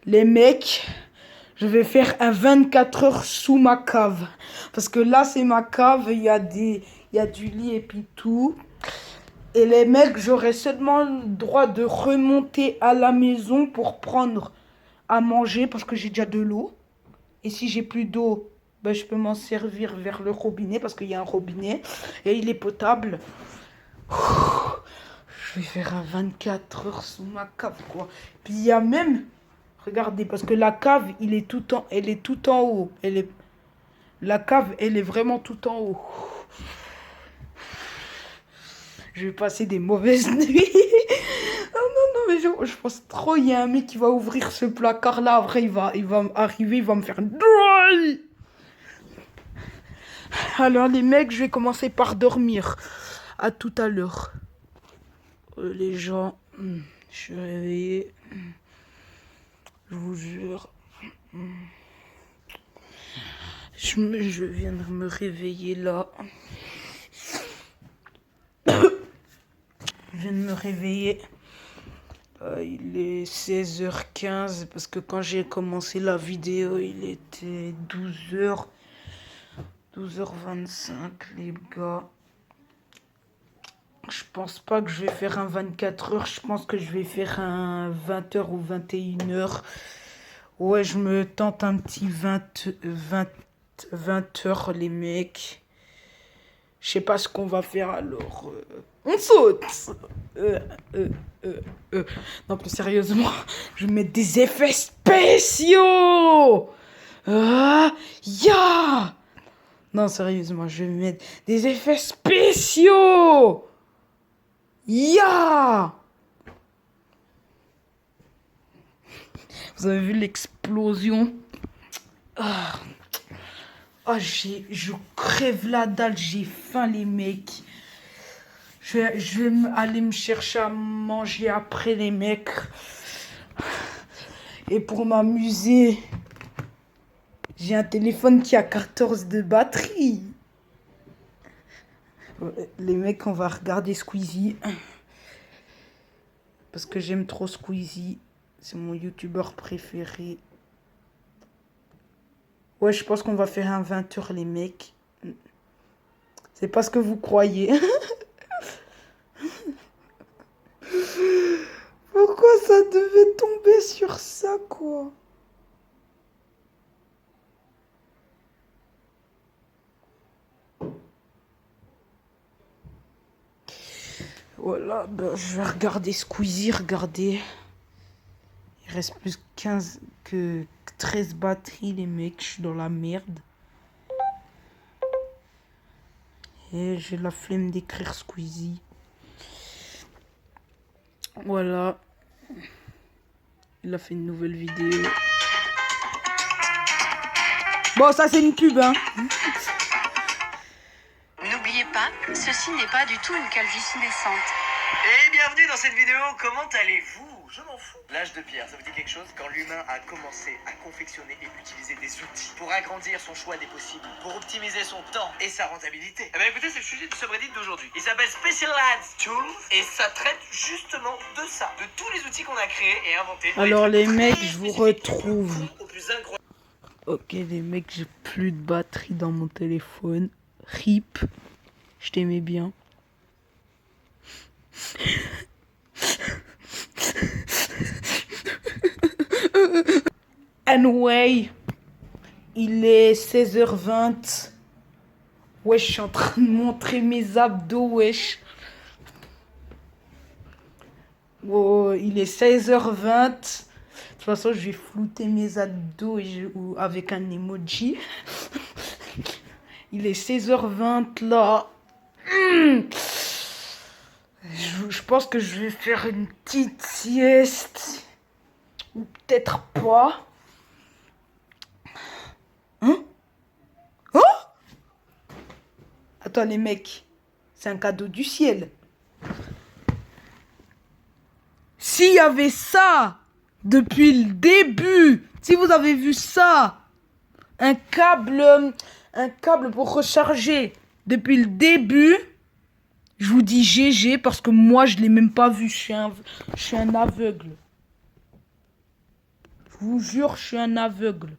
Les mecs, je vais faire un 24 heures sous ma cave. Parce que là, c'est ma cave, il y a du lit et puis tout. Et les mecs, j'aurai seulement le droit de remonter à la maison pour prendre à manger parce que j'ai déjà de l'eau. Et si j'ai plus d'eau, ben, je peux m'en servir vers le robinet parce qu'il y a un robinet et il est potable. Je vais faire un 24 heures sous ma cave, quoi. Puis il y a même, regardez, parce que la cave, elle est tout en haut. La cave, elle est vraiment tout en haut. Je vais passer des mauvaises nuits. Oh non, non, mais je pense trop, il y a un mec qui va ouvrir ce placard-là. Après, il va arriver, il va me faire... Alors, les mecs, je vais commencer par dormir. À tout à l'heure. Les gens, je suis réveillé. Je vous jure. Je viens de me réveiller là. Je viens de me réveiller. Il est 16h15 parce que quand j'ai commencé la vidéo, il était 12h. 12h25, les gars. Je pense pas que je vais faire un 24 heures. Je pense que je vais faire un 20h ou 21h. Ouais, je me tente un petit 20 heures, les mecs. Je sais pas ce qu'on va faire alors. On saute. Non, plus sérieusement, je vais mettre des effets spéciaux. Ya. Non, sérieusement, je vais mettre des effets spéciaux. Ya. Vous avez vu l'explosion? Je crève la dalle, j'ai faim, les mecs. Je vais aller me chercher à manger après, les mecs. Et pour m'amuser, j'ai un téléphone qui a 14 de batterie. Les mecs, on va regarder Squeezie. Parce que j'aime trop Squeezie. C'est mon youtubeur préféré. Ouais, je pense qu'on va faire un 20 heures, les mecs. C'est pas ce que vous croyez. Pourquoi ça devait tomber sur ça, quoi? Voilà, ben, je vais regarder Squeezie, regardez. Il reste plus 15 que 13 batteries, les mecs. Je suis dans la merde. Et j'ai la flemme d'écrire Squeezie. Voilà. Il a fait une nouvelle vidéo. Bon, ça c'est une pub, hein. N'oubliez pas, ceci n'est pas du tout une calvitie naissante. Et bienvenue dans cette vidéo, comment allez-vous? Je m'en fous. L'âge de pierre, ça vous dit quelque chose? Quand l'humain a commencé à confectionner et utiliser des outils pour agrandir son choix des possibles, pour optimiser son temps et sa rentabilité. Eh bien écoutez, c'est le sujet du subreddit d'aujourd'hui. Il s'appelle Specialized Tools et ça traite justement de ça, de tous les outils qu'on a créés et inventés. Alors les mecs, je vous retrouve. Ok les mecs, j'ai plus de batterie dans mon téléphone. RIP. Je t'aimais bien. Anyway, il est 16h20. Wesh, je suis en train de montrer mes abdos, wesh. Oh, il est 16h20. De toute façon, je vais flouter mes abdos avec un emoji. Il est 16h20 là. Je pense que je vais faire une petite sieste. Ou peut-être pas. Hein? Oh! Attends les mecs. C'est un cadeau du ciel. S'il y avait ça depuis le début, si vous avez vu ça, un câble pour recharger depuis le début, je vous dis GG parce que moi je l'ai même pas vu, je suis un aveugle. Je Je vous jure, je suis un aveugle.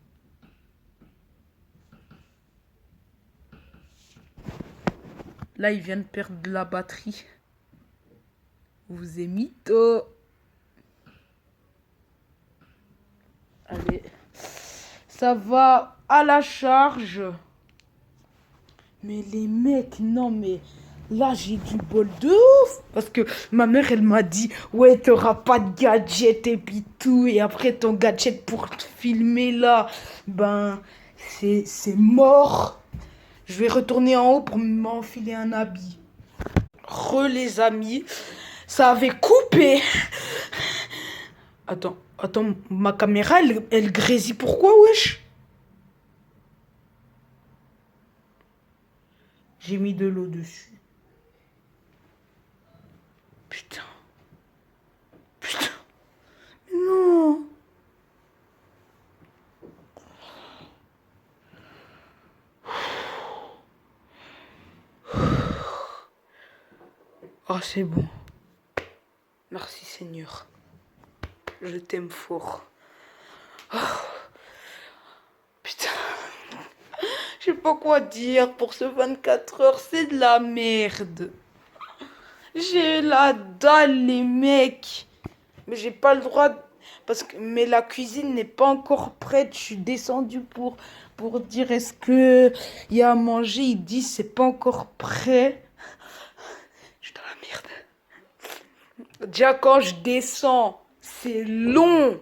Là, il vient de perdre de la batterie. Vous êtes mytho. Allez. Ça va à la charge. Mais les mecs, non mais... Là, j'ai du bol de ouf. Parce que ma mère, elle m'a dit, ouais, t'auras pas de gadget et puis tout. Et après, ton gadget pour te filmer là, ben, c'est mort. Je vais retourner en haut pour m'enfiler un habit. Les amis, ça avait coupé. Attends, ma caméra, elle grésille. Pourquoi, wesh? J'ai mis de l'eau dessus. Putain. Mais non. Ah, c'est bon. Merci Seigneur. Je t'aime fort. Oh. Putain. Je sais pas quoi dire pour ce 24 heures. C'est de la merde. J'ai la dalle, les mecs. Mais j'ai pas le droit. Mais la cuisine n'est pas encore prête. Je suis descendue pour dire est-ce que il y a à manger. Ils disent c'est pas encore prêt. Je suis dans la merde. Déjà quand je descends, c'est long.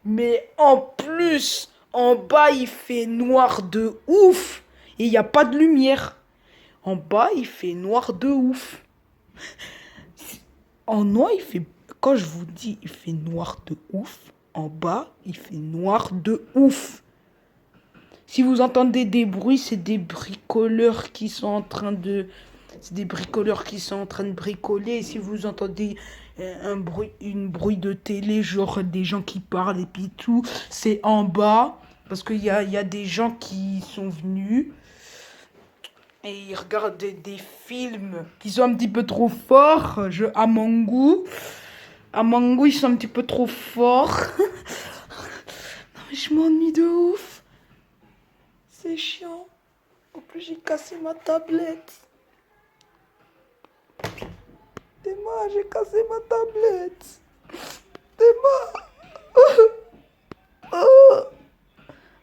Mais en plus, en bas, il fait noir de ouf. Et il n'y a pas de lumière. En bas, il fait noir de ouf. En noir, il fait... Quand je vous dis il fait noir de ouf, en bas, il fait noir de ouf. Si vous entendez des bruits, c'est des bricoleurs qui sont en train de... C'est des bricoleurs qui sont en train de bricoler. Et si vous entendez une bruit de télé, genre des gens qui parlent et puis tout, c'est en bas. Parce qu'il y a des gens qui sont venus et ils regardent des films qui sont un petit peu trop forts. À mon goût, ils sont un petit peu trop forts. Non mais je m'ennuie de ouf. C'est chiant. En plus j'ai cassé ma tablette. Théma, j'ai cassé ma tablette. Théma.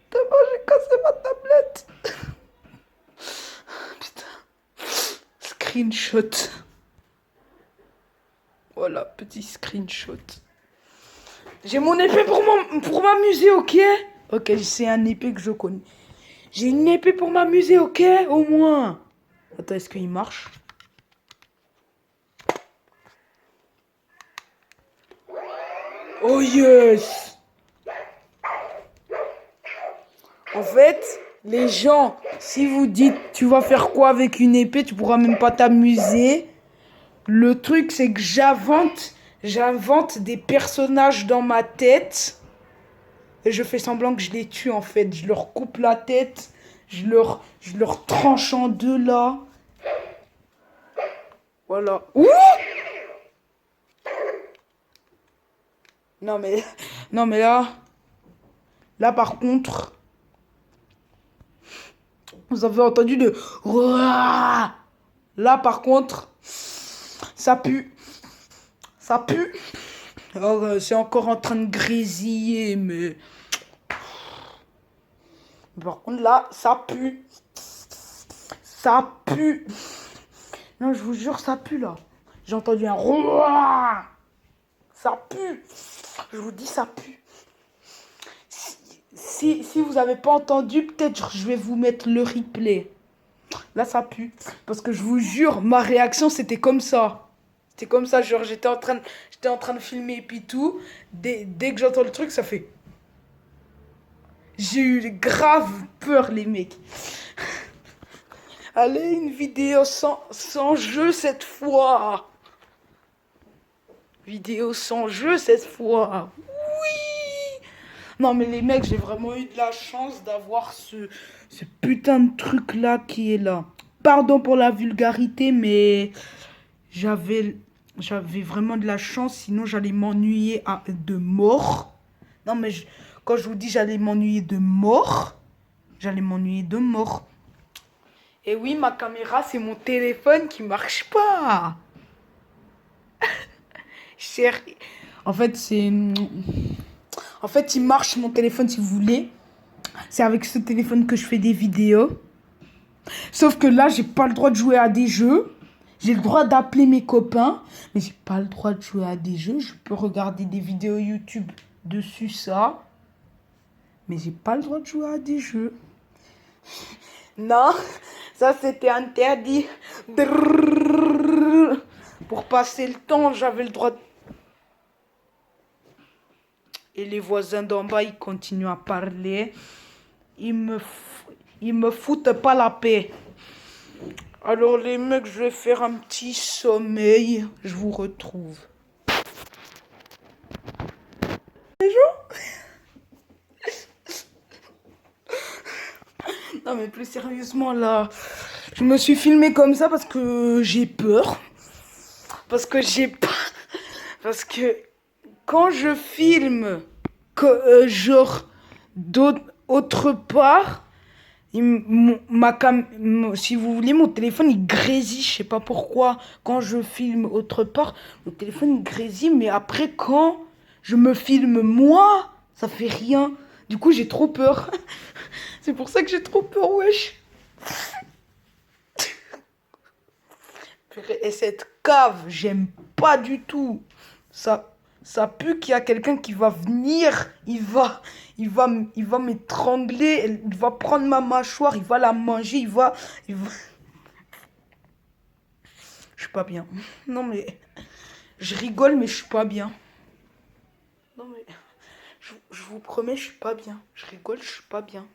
Théma, j'ai cassé ma tablette. Putain. Screenshot. Voilà, petit screenshot. J'ai mon épée pour m'amuser, ok? Ok, c'est un épée que je connais. J'ai une épée pour m'amuser, ok? Au moins. Attends, est-ce qu'il marche? Oh yes! En fait, les gens, si vous dites tu vas faire quoi avec une épée, tu pourras même pas t'amuser. Le truc, c'est que j'invente des personnages dans ma tête. Et je fais semblant que je les tue en fait. Je leur coupe la tête. Je leur tranche en deux là. Voilà. Ouh! Non mais là par contre, vous avez entendu de là par contre, ça pue. Alors, c'est encore en train de grésiller, mais par contre là, ça pue. Non, je vous jure, ça pue là. J'ai entendu un ça pue. Je vous dis, ça pue. Si vous n'avez pas entendu, peut-être je vais vous mettre le replay. Là, ça pue. Parce que je vous jure, ma réaction, c'était comme ça. C'était comme ça, genre, j'étais en train de filmer et puis tout. Dès que j'entends le truc, ça fait... J'ai eu grave peur, les mecs. Allez, une vidéo sans jeu cette fois. Vidéo sans jeu cette fois. Oui. Non mais les mecs, j'ai vraiment eu de la chance d'avoir ce putain de truc là qui est là. Pardon pour la vulgarité, mais j'avais vraiment de la chance, sinon j'allais m'ennuyer de mort. Non, mais quand je vous dis j'allais m'ennuyer de mort, j'allais m'ennuyer de mort. Et oui, ma caméra, c'est mon téléphone qui marche pas. Cher. En fait, c'est. En fait, il marche mon téléphone si vous voulez. C'est avec ce téléphone que je fais des vidéos. Sauf que là, j'ai pas le droit de jouer à des jeux. J'ai le droit d'appeler mes copains. Mais j'ai pas le droit de jouer à des jeux. Je peux regarder des vidéos YouTube dessus, ça. Mais j'ai pas le droit de jouer à des jeux. Non, ça c'était interdit. Pour passer le temps, j'avais le droit de... Et les voisins d'en bas, ils continuent à parler. Ils me foutent pas la paix. Alors les mecs, je vais faire un petit sommeil. Je vous retrouve. Non mais plus sérieusement là, je me suis filmé comme ça parce que j'ai peur. Parce que j'ai pas... Parce que quand je filme, genre autre part, si vous voulez, mon téléphone il grésille, je sais pas pourquoi. Quand je filme autre part, mon téléphone il grésille, mais après quand je me filme moi, ça fait rien. Du coup j'ai trop peur. C'est pour ça que j'ai trop peur, wesh. Et cette cave, j'aime pas du tout. Ça pue qu'il y a quelqu'un qui va venir, il va m'étrangler, il va prendre ma mâchoire, il va la manger, il va... Je suis pas bien. Non mais, je rigole mais je suis pas bien. Non mais, je vous promets, je suis pas bien. Je rigole, je suis pas bien.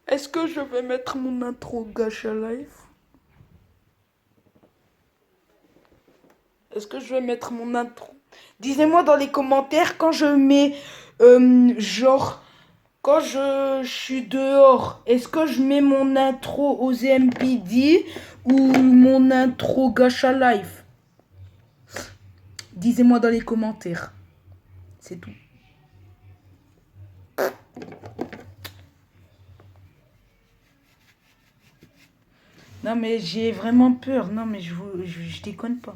Est-ce que je vais mettre mon intro Gacha Life? Est-ce que je vais mettre mon intro? Dites-moi dans les commentaires quand je mets, genre, quand je suis dehors, est-ce que je mets mon intro aux MPD ou mon intro Gacha Life? Dites-moi dans les commentaires. C'est tout. Non mais j'ai vraiment peur. Non mais je déconne pas.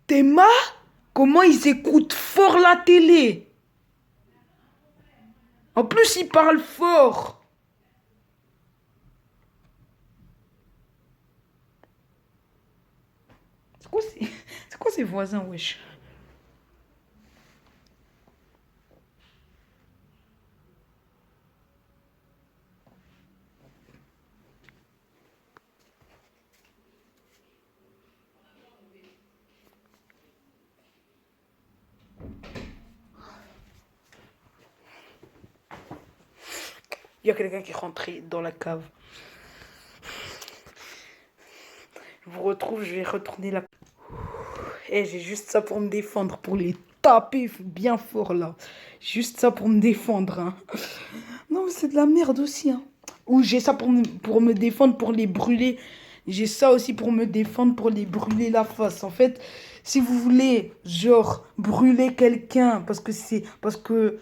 Théma? Comment ils écoutent fort la télé? En plus, ils parlent fort. C'est quoi ces voisins, wesh? Il y a quelqu'un qui est rentré dans la cave. Je vous retrouve, je vais retourner là. Et j'ai juste ça pour me défendre, pour les taper bien fort là. Juste ça pour me défendre. Hein. Non, mais c'est de la merde aussi. Hein. Ou j'ai ça pour me défendre, pour les brûler. J'ai ça aussi pour me défendre, pour les brûler la face. En fait, si vous voulez, genre, brûler quelqu'un, parce que,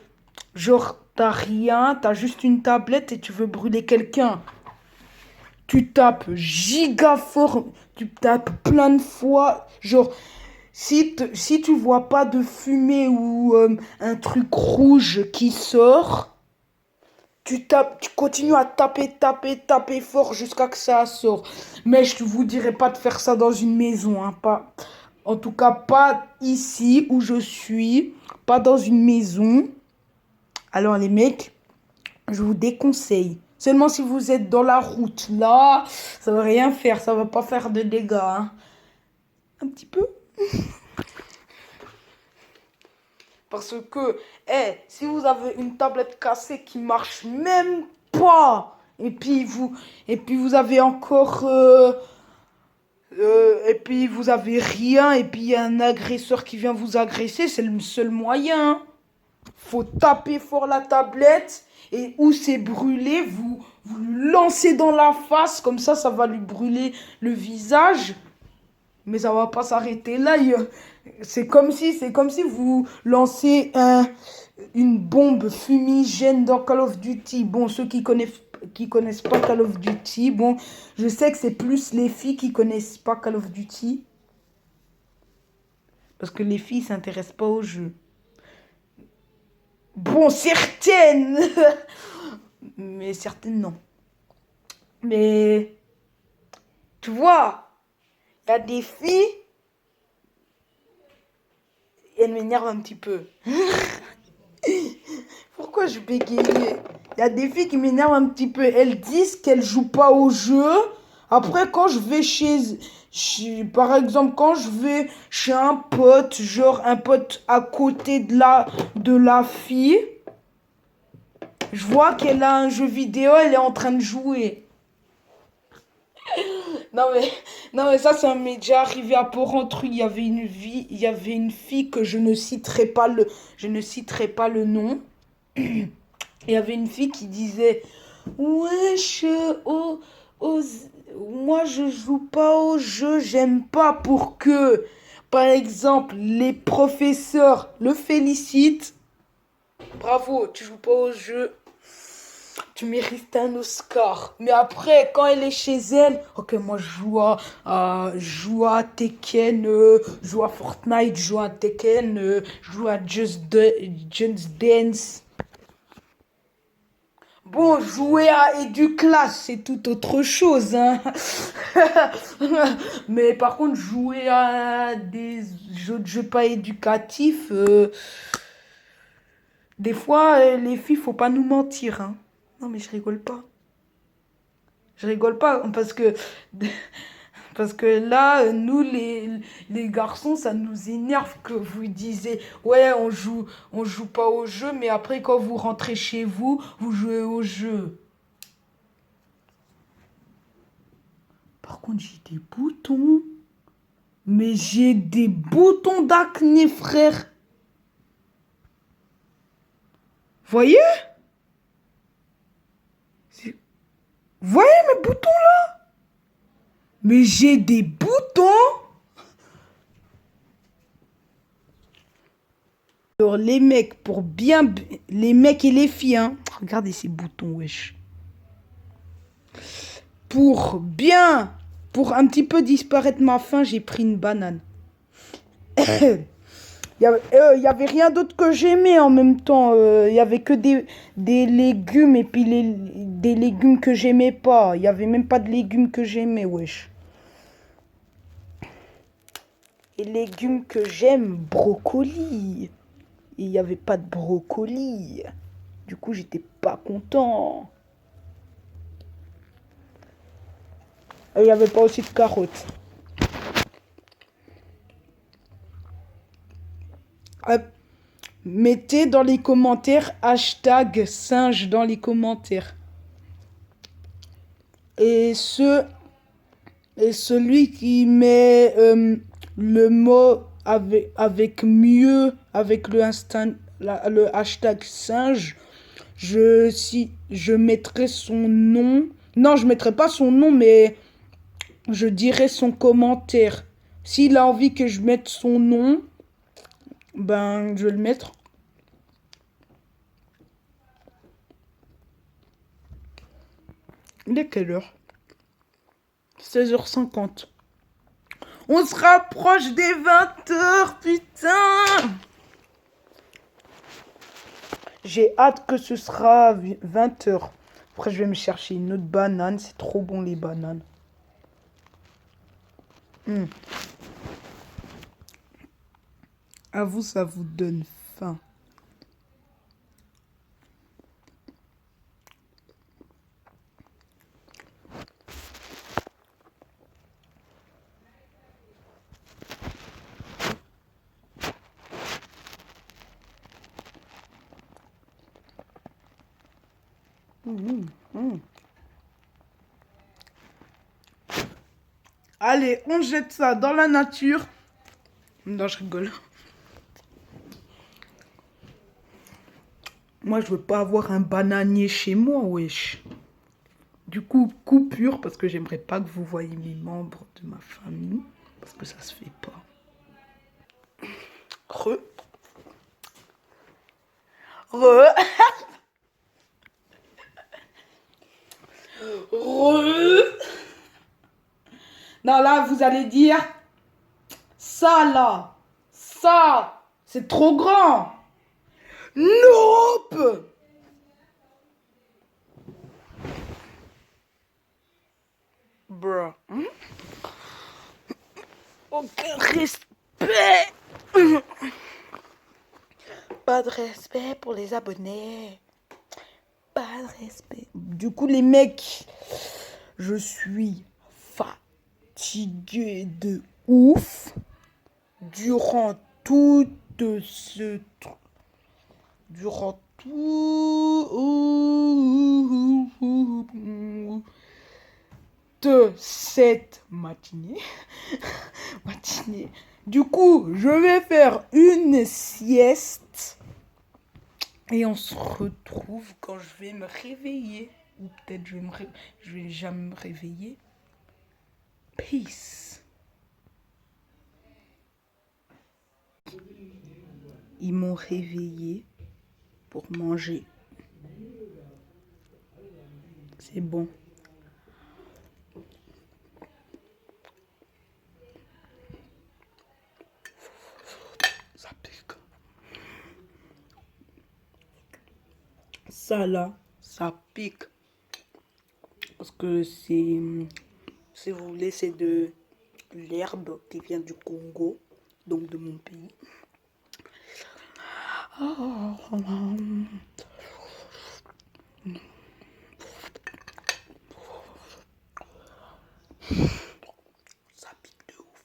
genre, t'as rien, t'as juste une tablette et tu veux brûler quelqu'un. Tu tapes giga fort, tu tapes plein de fois, genre, si tu vois pas de fumée ou un truc rouge qui sort, tu continues à taper fort jusqu'à que ça sort. Mais je vous dirais pas de faire ça dans une maison, hein, pas, en tout cas pas ici où je suis, pas dans une maison. Alors les mecs, je vous déconseille. Seulement si vous êtes dans la route, là, ça va rien faire, ça va pas faire de dégâts. Hein. Un petit peu. Parce que, si vous avez une tablette cassée qui marche même pas, et puis vous avez encore, et puis vous avez rien, et puis il y a un agresseur qui vient vous agresser, c'est le seul moyen. Faut taper fort la tablette, et où c'est brûlé, vous lui lancez dans la face, comme ça va lui brûler le visage. Mais ça va pas s'arrêter là. C'est comme si vous lancez une bombe fumigène dans Call of Duty. Bon, ceux qui connaissent pas Call of Duty, bon, je sais que c'est plus les filles qui connaissent pas Call of Duty. Parce que les filles s'intéressent pas au jeu. Bon, certaines, mais certaines non. Mais, tu vois, il y a des filles, elles m'énervent un petit peu. Pourquoi je bégayais? Il y a des filles qui m'énervent un petit peu. Elles disent qu'elles jouent pas au jeu. Après, quand je vais par exemple, quand je vais chez un pote, genre un pote à côté de la fille, je vois qu'elle a un jeu vidéo, elle est en train de jouer. Non mais ça m'est déjà arrivé à Porrentruy. Il y avait une fille que je ne citerai pas le nom. Il y avait une fille qui disait wesh, moi je joue pas au jeu, j'aime pas pour que, par exemple, les professeurs le félicitent. Bravo, tu joues pas au jeu, tu mérites un Oscar. Mais après, quand elle est chez elle, ok, moi je joue à Tekken, je joue à Fortnite, je joue à Tekken, je joue à Just Dance. Bon, jouer à Educlass, c'est tout autre chose, hein. Mais par contre, jouer à des jeux de jeux pas éducatifs, des fois, les filles, faut pas nous mentir, hein. Non, mais je rigole pas. Je rigole pas parce que là, nous, les garçons, ça nous énerve que vous disiez, ouais, on joue pas au jeu, mais après, quand vous rentrez chez vous, vous jouez au jeu. Par contre, j'ai des boutons. Mais j'ai des boutons d'acné, frère. Voyez? Voyez mes boutons là? Mais j'ai des boutons. Alors les mecs, les mecs et les filles, hein. Regardez ces boutons, wesh. Pour un petit peu disparaître ma faim, j'ai pris une banane. Il y avait rien d'autre que j'aimais en même temps. Il y avait que des légumes et puis des légumes que j'aimais pas. Il y avait même pas de légumes que j'aimais, wesh. Et légumes que j'aime, brocoli. Et il y avait pas de brocoli. Du coup, j'étais pas content. Et il y avait pas aussi de carottes. Mettez dans les commentaires hashtag singe dans les commentaires. Et celui qui met le mot avec mieux, avec le hashtag singe, je mettrai son nom. Non, je mettrai pas son nom, mais je dirai son commentaire. S'il a envie que je mette son nom, ben, je vais le mettre. Il est quelle heure? 16h50. On se rapproche des 20h, putain! J'ai hâte que ce sera 20h. Après, je vais me chercher une autre banane. C'est trop bon, les bananes. À vous, ça vous donne faim. Allez, on jette ça dans la nature. Non, je rigole. Moi, je veux pas avoir un bananier chez moi, wesh. Du coup, coupure, parce que j'aimerais pas que vous voyez mes membres de ma famille, parce que ça se fait pas. Re. Re. Re. Non, là, vous allez dire, ça, là, ça, c'est trop grand. Nope. Bruh. Aucun respect. Pas de respect pour les abonnés. Pas de respect. Du coup, les mecs, je suis fatigué de ouf durant tout ce truc. Durant toute cette matinée. Du coup, je vais faire une sieste. Et on se retrouve quand je vais me réveiller. Ou peut-être je vais jamais me réveiller. Peace. Ils m'ont réveillé pour manger. C'est bon. Ça pique. Ça là, ça pique. Parce que c'est, si vous voulez, c'est de l'herbe qui vient du Congo, donc de mon pays. Ça pique de ouf.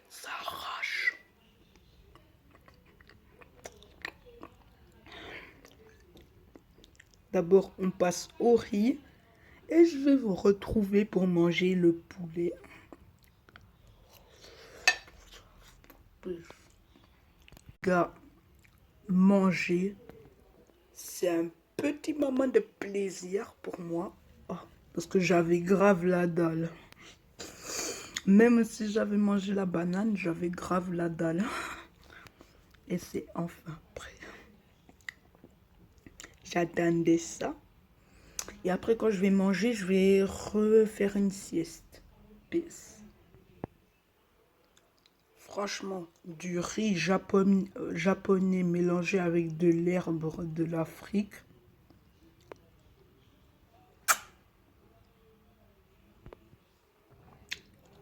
Ça arrache. D'abord, on passe au riz. Et je vais vous retrouver pour manger le poulet. Gars, manger, c'est un petit moment de plaisir pour moi. Oh, parce que j'avais grave la dalle. Même si j'avais mangé la banane, j'avais grave la dalle. Et c'est enfin prêt. J'attendais ça. Et après, quand je vais manger, je vais refaire une sieste. Peace. Franchement, du riz japonais mélangé avec de l'herbe de l'Afrique.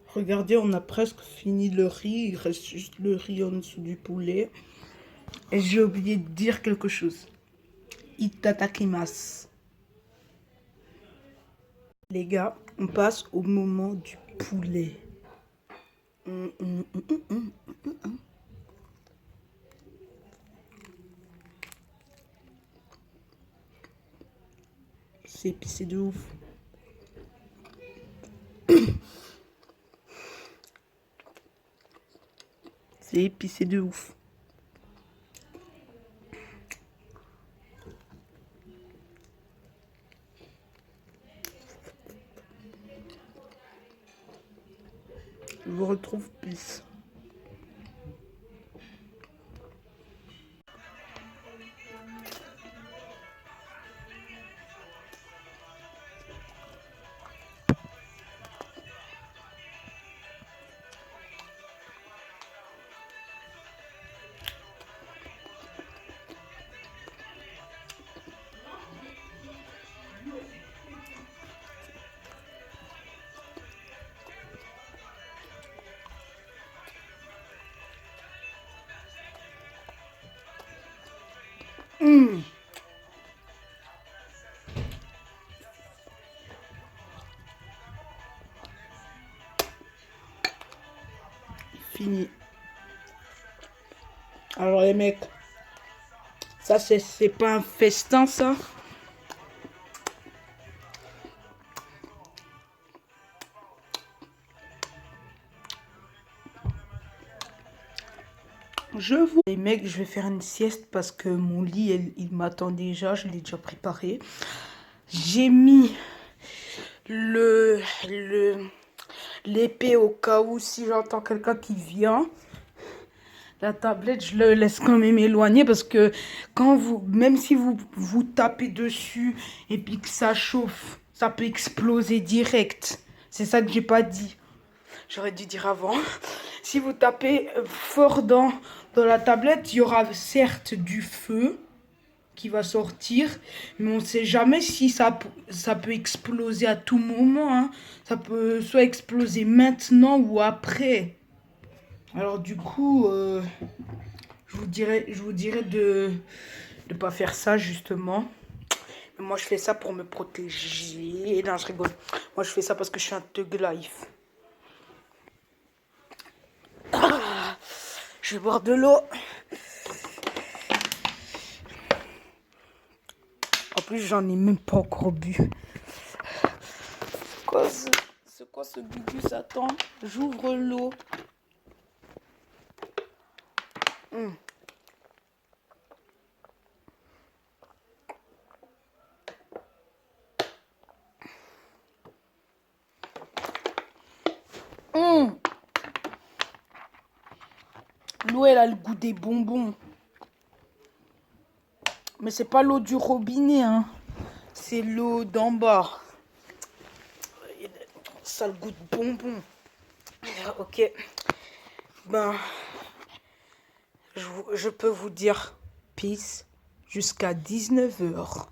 Regardez, on a presque fini le riz. Il reste juste le riz en dessous du poulet. Et j'ai oublié de dire quelque chose. Itadakimasu. Les gars, on passe au moment du poulet. C'est épicé de ouf. C'est épicé de ouf. Je vous retrouve plus. Fini. Alors les mecs, ça c'est pas un festin ça. Les mecs, je vais faire une sieste parce que mon lit il m'attend déjà, je l'ai déjà préparé. j'ai mis le l'épée au cas où si j'entends quelqu'un qui vient. La tablette, je le laisse quand même éloigner parce que quand même si vous tapez dessus et puis que ça chauffe, ça peut exploser direct. C'est ça que j'ai pas dit. J'aurais dû dire avant. Si vous tapez fort dans la tablette, il y aura certes du feu qui va sortir, mais on ne sait jamais si ça peut exploser à tout moment, hein. Ça peut soit exploser maintenant ou après. Alors du coup, je vous dirais de ne pas faire ça justement. Mais moi je fais ça pour me protéger. Non, je rigole. Moi je fais ça parce que je suis un thug life. Je vais boire de l'eau. En plus, j'en ai même pas encore bu. C'est quoi ce gugus? Attends, j'ouvre l'eau. L'eau, elle a le goût des bonbons. Mais c'est pas l'eau du robinet, hein. C'est l'eau d'en bas. Ça a le goût de bonbons. Ok. Ben, je peux vous dire peace jusqu'à 19 h.